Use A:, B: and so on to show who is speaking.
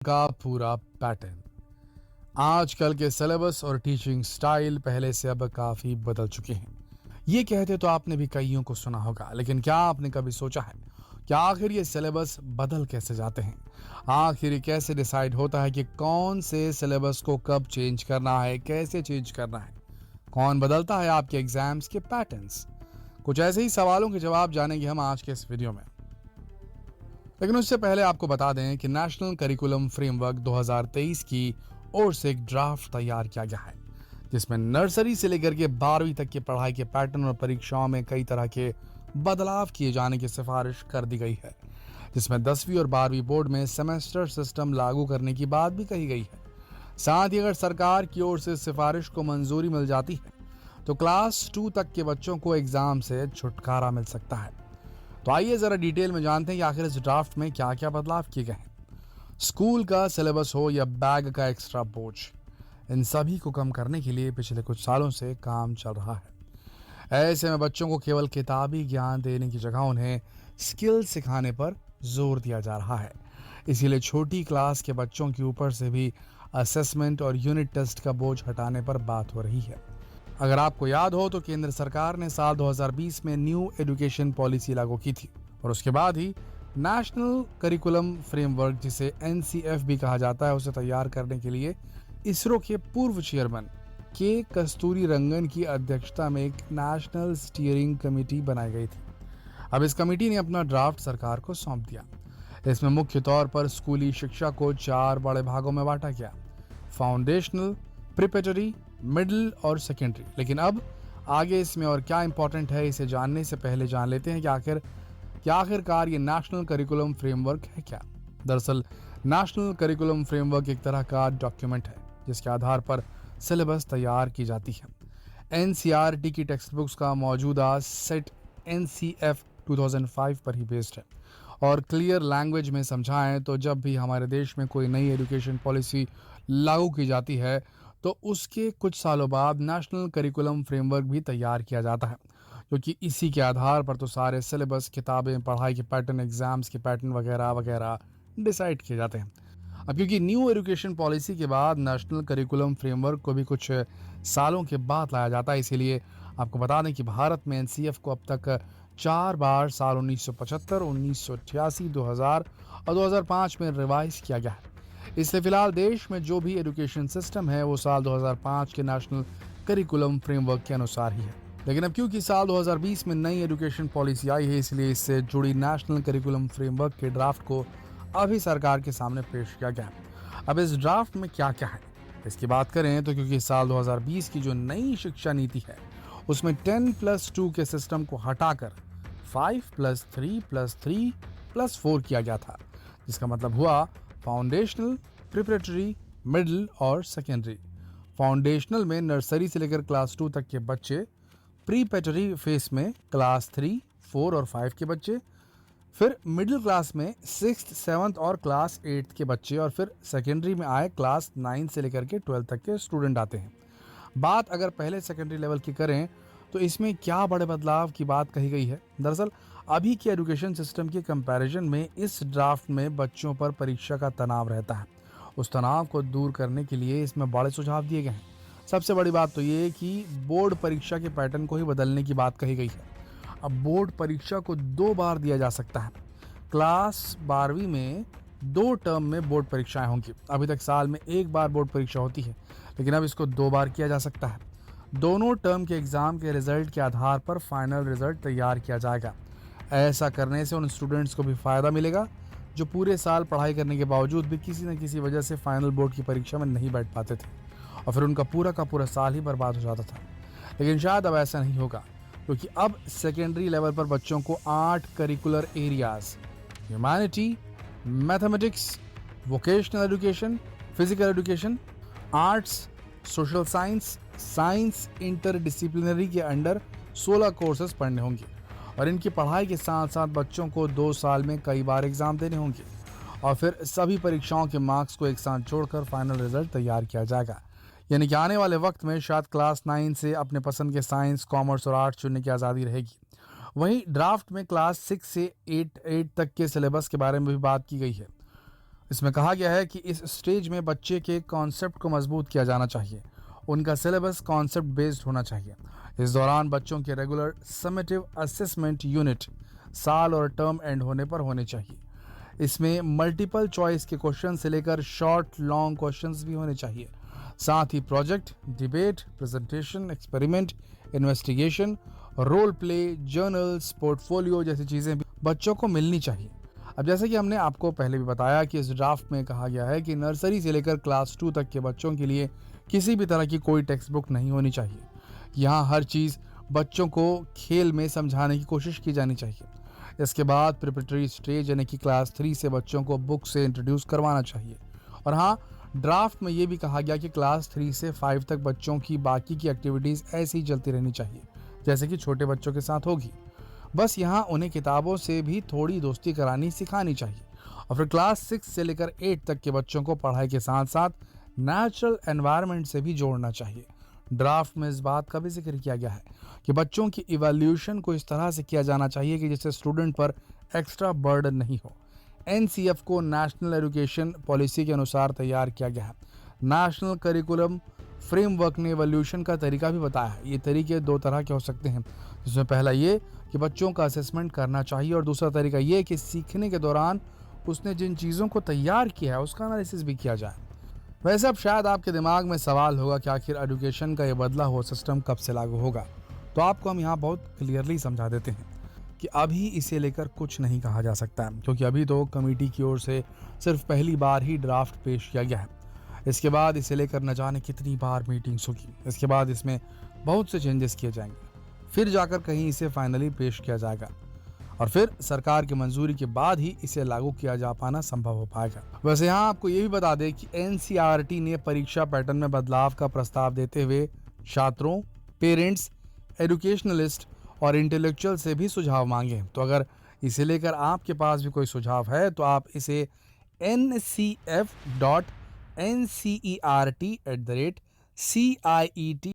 A: का पूरा पैटर्न। आजकल के सिलेबस और टीचिंग स्टाइल पहले से अब काफी बदल चुके हैं। ये कहते तो आपने भी कईयों को सुना होगा, लेकिन क्या आपने कभी सोचा है कि आखिर ये सिलेबस बदल कैसे जाते हैं? आखिर ये कैसे डिसाइड होता है कि कौन से सिलेबस को कब चेंज करना है, कैसे चेंज करना है? कौन बदलता है आपके एग्जाम्स के पैटर्न्स? कुछ ऐसे ही सवालों के जवाब जानेंगे हम आज के इस वीडियो में। लेकिन उससे पहले आपको बता दें कि नेशनल करिकुलम फ्रेमवर्क 2023 की ओर से एक ड्राफ्ट तैयार किया गया है, जिसमें नर्सरी से लेकर के 12वीं तक की पढ़ाई के पैटर्न और परीक्षाओं में कई तरह के बदलाव किए जाने की सिफारिश कर दी गई है। जिसमें 10वीं और 12वीं बोर्ड में सेमेस्टर सिस्टम लागू करने की बात भी कही गई है। साथ ही अगर सरकार की ओर से सिफारिश को मंजूरी मिल जाती है तो क्लास 2 तक के बच्चों को एग्जाम से छुटकारा मिल सकता है। तो आइए जरा डिटेल में जानते हैं कि आखिर इस ड्राफ्ट में क्या क्या बदलाव किए गए हैं। स्कूल का सिलेबस हो या बैग का एक्स्ट्रा बोझ, इन सभी को कम करने के लिए पिछले कुछ सालों से काम चल रहा है। ऐसे में बच्चों को केवल किताबी ज्ञान देने की जगह उन्हें स्किल सिखाने पर जोर दिया जा रहा है। इसीलिए छोटी क्लास के बच्चों के ऊपर से भी असेसमेंट और यूनिट टेस्ट का बोझ हटाने पर बात हो रही है। अगर आपको याद हो तो केंद्र सरकार ने साल 2020 में न्यू एजुकेशन पॉलिसी लागू की थी और उसके बाद ही नेशनल करिकुलम फ्रेमवर्क, जिसे एनसीएफ भी कहा जाता है, उसे तैयार करने के लिए इसरो के पूर्व चेयरमैन के कस्तूरी रंगन की अध्यक्षता में एक नेशनल स्टीयरिंग कमेटी बनाई गई थी। अब इस कमेटी ने अपना ड्राफ्ट सरकार को सौंप दिया। इसमें मुख्य तौर पर स्कूली शिक्षा को 4 बड़े भागों में बांटा गया: फाउंडेशनल, प्रिपरेटरी, मिडिल और सेकेंडरी। लेकिन अब आगे इसमें और क्या इंपॉर्टेंट है, इसे जानने से पहले जान लेते हैं कि आखिरकार ये नेशनल करिकुलम फ्रेमवर्क है क्या। दरअसल नेशनल करिकुलम फ्रेमवर्क एक तरह का डॉक्यूमेंट है जिसके आधार पर सिलेबस तैयार की जाती है। एनसीईआरटी की टेक्स्ट बुक्स का मौजूदा सेट एनसीएफ 2005 पर ही बेस्ड है। और क्लियर लैंग्वेज में समझाएं तो जब भी हमारे देश में कोई नई एजुकेशन पॉलिसी लागू की जाती है तो उसके कुछ सालों बाद नेशनल करिकुलम फ्रेमवर्क भी तैयार किया जाता है, क्योंकि इसी के आधार पर तो सारे सिलेबस, किताबें, पढ़ाई के पैटर्न, एग्जाम्स के पैटर्न वगैरह वगैरह डिसाइड किए जाते हैं। अब क्योंकि न्यू एजुकेशन पॉलिसी के बाद नेशनल करिकुलम फ्रेमवर्क को भी कुछ सालों के बाद लाया जाता है, इसीलिए आपको बता दें कि भारत में एनसीएफ को अब तक 4 बार साल 1975, 1988, 2000 और 2005 में रिवाइज किया गया है। इससे फिलहाल देश में जो भी एजुकेशन सिस्टम है वो साल 2005 के नेशनल करिकुलम फ्रेमवर्क के अनुसार ही है। लेकिन अब क्योंकि साल 2020 में नई एजुकेशन पॉलिसी आई है, इसलिए इससे जुड़ी नेशनल करिकुलम फ्रेमवर्क के ड्राफ्ट को अभी सरकार के सामने पेश किया गया है। अब इस ड्राफ्ट में क्या क्या है इसकी बात करें तो क्योंकि साल 2020 की जो नई शिक्षा नीति है उसमें 10+2 के सिस्टम को हटाकर 5+3+3+4 किया गया था, जिसका मतलब हुआ फाउंडेशनल, प्रिपरेटरी, मिडिल और सेकेंडरी। फाउंडेशनल में नर्सरी से लेकर क्लास 2 तक के बच्चे, प्रीपेटरी फेस में क्लास 3, 4 और 5 के बच्चे, फिर मिडिल क्लास में 6th, 7th और क्लास 8 के बच्चे, और फिर सेकेंडरी में आए क्लास 9 से लेकर के 12 तक के स्टूडेंट आते हैं। बात अगर पहले सेकेंडरी लेवल की करें तो इसमें क्या बड़े बदलाव की बात कही गई है। दरअसल अभी के एजुकेशन सिस्टम के कंपैरिजन में इस ड्राफ्ट में बच्चों पर परीक्षा का तनाव रहता है। उस तनाव को दूर करने के लिए इसमें बड़े सुझाव दिए गए हैं। सबसे बड़ी बात तो ये कि बोर्ड परीक्षा के पैटर्न को ही बदलने की बात कही गई है। अब बोर्ड परीक्षा को 2 बार दिया जा सकता है। क्लास 12वीं में 2 टर्म में बोर्ड परीक्षाएं होंगी। अभी तक साल में 1 बार बोर्ड परीक्षा होती है, लेकिन अब इसको 2 बार किया जा सकता है। दोनों टर्म के एग्जाम के रिजल्ट के आधार पर फाइनल रिजल्ट तैयार किया जाएगा। ऐसा करने से उन स्टूडेंट्स को भी फायदा मिलेगा जो पूरे साल पढ़ाई करने के बावजूद भी किसी न किसी वजह से फाइनल बोर्ड की परीक्षा में नहीं बैठ पाते थे और फिर उनका पूरा का पूरा साल ही बर्बाद हो जाता था। लेकिन शायद अब ऐसा नहीं होगा, क्योंकि अब सेकेंडरी लेवल पर बच्चों को 8 curricular areas, humanity, mathematics, vocational education, physical education, arts, social science, science interdisciplinary के अंडर 16 कोर्सेज पढ़ने होंगे और इनकी पढ़ाई के साथ साथ बच्चों को 2 साल में कई बार एग्जाम देने होंगे और फिर सभी परीक्षाओं के मार्क्स को एक साथ जोड़कर फाइनल रिजल्ट तैयार किया जाएगा। यानी कि आने वाले वक्त में शायद क्लास 9 से अपने पसंद के साइंस, कॉमर्स और आर्ट्स चुनने की आज़ादी रहेगी। वहीं ड्राफ्ट में क्लास 6 से 8 तक के सिलेबस के बारे में भी बात की गई है। इसमें कहा गया है कि इस स्टेज में बच्चे के कॉन्सेप्ट को मजबूत किया जाना चाहिए। उनका सिलेबस कॉन्सेप्ट बेस्ड होना चाहिए। इस दौरान बच्चों के रेगुलर समेटिव असेसमेंट यूनिट साल और टर्म एंड होने पर होने चाहिए। इसमें मल्टीपल चॉइस के क्वेश्चन से लेकर शॉर्ट लॉन्ग क्वेश्चंस भी होने चाहिए। साथ ही project, debate, presentation, experiment, investigation, role play, journals, portfolio जैसी चीज़ें भी बच्चों को मिलनी चाहिए। अब जैसे कि हमने आपको पहले भी बताया कि इस ड्राफ्ट में कहा गया है कि नर्सरी से लेकर क्लास 2 तक के बच्चों के लिए किसी भी तरह की कोई टेक्स्ट बुक नहीं होनी चाहिए। यहाँ हर चीज़ बच्चों को खेल में समझाने की कोशिश की जानी चाहिए। इसके बाद प्रिपरेटरी स्टेज यानी कि क्लास 3 से बच्चों को बुक से इंट्रोड्यूस करवाना चाहिए। और हाँ, ड्राफ्ट में ये भी कहा गया कि क्लास 3 से 5 तक बच्चों की बाकी की एक्टिविटीज़ ऐसी ही चलती रहनी चाहिए जैसे कि छोटे बच्चों के साथ होगी। बस यहाँ उन्हें किताबों से भी थोड़ी दोस्ती करानी सिखानी चाहिए। और फिर क्लास 6 से लेकर 8 तक के बच्चों को पढ़ाई के साथ साथ नेचुरल एनवायरनमेंट से भी जोड़ना चाहिए। ड्राफ्ट में इस बात का भी जिक्र किया गया है कि बच्चों की इवैल्यूएशन को इस तरह से किया जाना चाहिए कि जिससे स्टूडेंट पर एक्स्ट्रा बर्डन नहीं हो। एनसीएफ को नेशनल एजुकेशन पॉलिसी के अनुसार तैयार किया गया है। नेशनल करिकुलम फ्रेमवर्क ने इवैल्यूएशन का तरीका भी बताया है। ये तरीके 2 तरह के हो सकते हैं, जिसमें पहला ये कि बच्चों का असेसमेंट करना चाहिए और दूसरा तरीका ये कि सीखने के दौरान उसने जिन चीज़ों को तैयार किया है उसका एनालिसिस भी किया जाए। वैसे अब शायद आपके दिमाग में सवाल होगा कि आखिर एजुकेशन का ये बदला हुआ सिस्टम कब से लागू होगा। तो आपको हम यहाँ बहुत क्लियरली समझा देते हैं कि अभी इसे लेकर कुछ नहीं कहा जा सकता है, क्योंकि अभी तो कमेटी की ओर से सिर्फ पहली बार ही ड्राफ्ट पेश किया गया है। इसके बाद इसे लेकर न जाने कितनी बार मीटिंग्स होगी। इसके बाद इसमें बहुत से चेंजेस किए जाएंगे, फिर जाकर कहीं इसे फाइनली पेश किया जाएगा और फिर सरकार की मंजूरी के बाद ही इसे लागू किया जा पाना संभव हो पाएगा। वैसे यहाँ आपको ये भी बता दें कि एनसीईआरटी ने परीक्षा पैटर्न में बदलाव का प्रस्ताव देते हुए छात्रों, पेरेंट्स, एजुकेशनलिस्ट और इंटेलेक्चुअल से भी सुझाव मांगे। तो अगर इसे लेकर आपके पास भी कोई सुझाव है तो आप इसे ncf.ncert@ciet